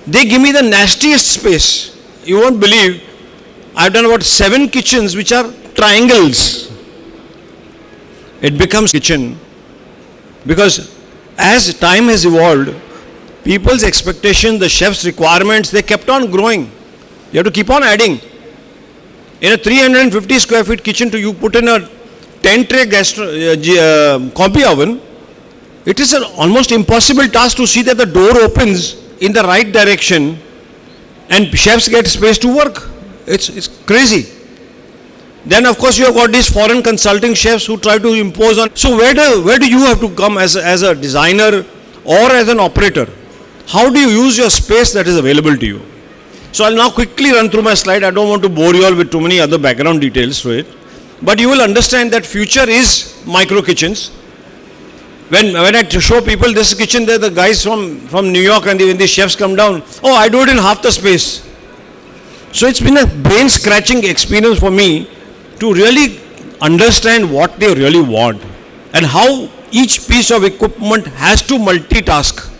They give me the nastiest space. You won't believe, I've done about 7 kitchens which are triangles. It becomes kitchen because as time has evolved, people's expectations, the chef's requirements, they kept on growing. You have to keep on adding. In a 350 square feet kitchen, you put in a 10 tray combi oven, it is an almost impossible task to see that the door opens in the right direction and chefs get space to work. It's crazy. Then of course you have got these foreign consulting chefs who try to impose on. So where do you have to come as a designer or as an operator? How do you use your space that is available to you? So I'll now quickly run through my slide. I don't want to bore you all with too many other background details to it. But you will understand that future is micro kitchens. When I show people this kitchen, the guys from New York and when the chefs come down, oh, I do it in half the space. So it's been a brain scratching experience for me to really understand what they really want and how each piece of equipment has to multitask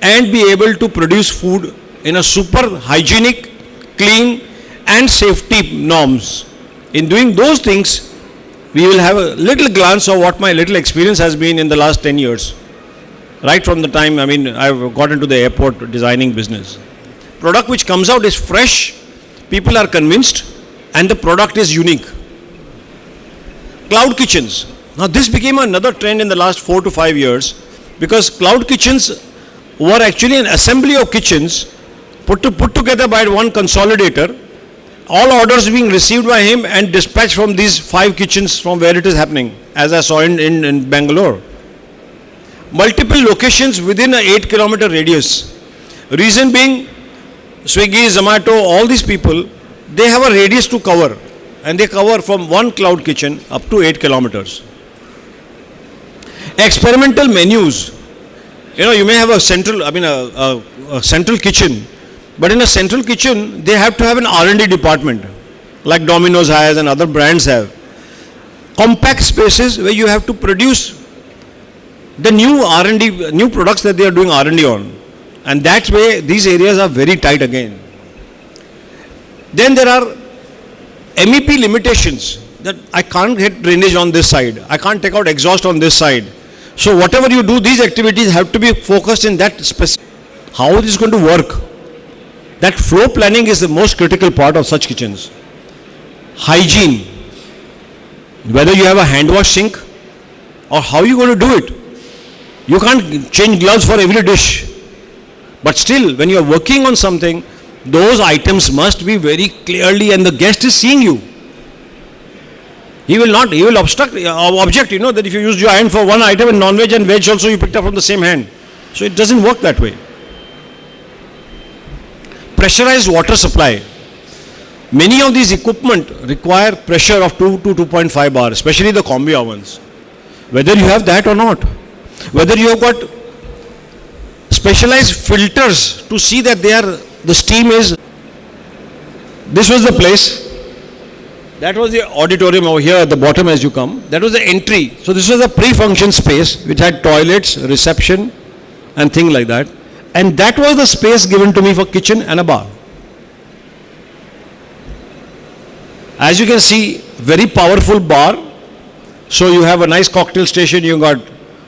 and be able to produce food in a super hygienic, clean and safety norms. In doing those things, we will have a little glance of what my little experience has been in the last 10 years. Right from the time, I've got into the airport designing business. Product which comes out is fresh, people are convinced, and the product is unique. Cloud kitchens. Now this became another trend in the last 4 to 5 years because cloud kitchens were actually an assembly of kitchens put together by one consolidator, all orders being received by him and dispatched from these 5 kitchens from where it is happening, as I saw in Bangalore. Multiple locations within an 8-kilometer radius. Reason being, Swiggy, Zomato, all these people, they have a radius to cover and they cover from one cloud kitchen up to 8 kilometers. Experimental menus. You may have a central, a central kitchen, but in a central kitchen, they have to have an R&D department, like Domino's has and other brands have. Compact spaces where you have to produce the new R&D, new products that they are doing R&D on. And that way, these areas are very tight again. Then there are MEP limitations that I can't get drainage on this side. I can't take out exhaust on this side. So whatever you do, these activities have to be focused in that specific. How it is going to work? That flow planning is the most critical part of such kitchens. Hygiene. Whether you have a hand wash sink or how are you going to do it? You can't change gloves for every dish. But still, when you are working on something, those items must be very clearly and the guest is seeing you. He will object, that if you use your hand for one item and non-veg and veg also you picked up from the same hand. So it doesn't work that way. Pressurized water supply. Many of these equipment require pressure of 2 to 2.5 bar, especially the combi ovens. Whether you have that or not. Whether you have got specialized filters to see that the steam is. This was the place. That was the auditorium over here at the bottom as you come. That was the entry. So this was a pre-function space which had toilets, reception and things like that. And that was the space given to me for kitchen and a bar. As you can see, very powerful bar. So you have a nice cocktail station. You got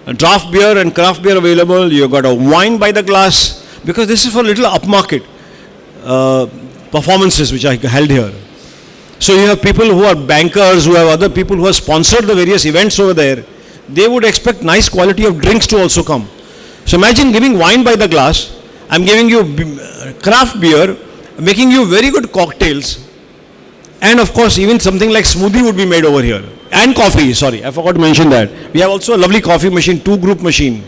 a draft beer and craft beer available. You got a wine by the glass because this is for little upmarket performances which I held here. So you have people who are bankers, who have other people who have sponsored the various events over there. They would expect nice quality of drinks to also come. So imagine giving wine by the glass. I'm giving you craft beer, making you very good cocktails. And of course, even something like smoothie would be made over here. And coffee, sorry, I forgot to mention that. We have also a lovely coffee machine, 2-group machine.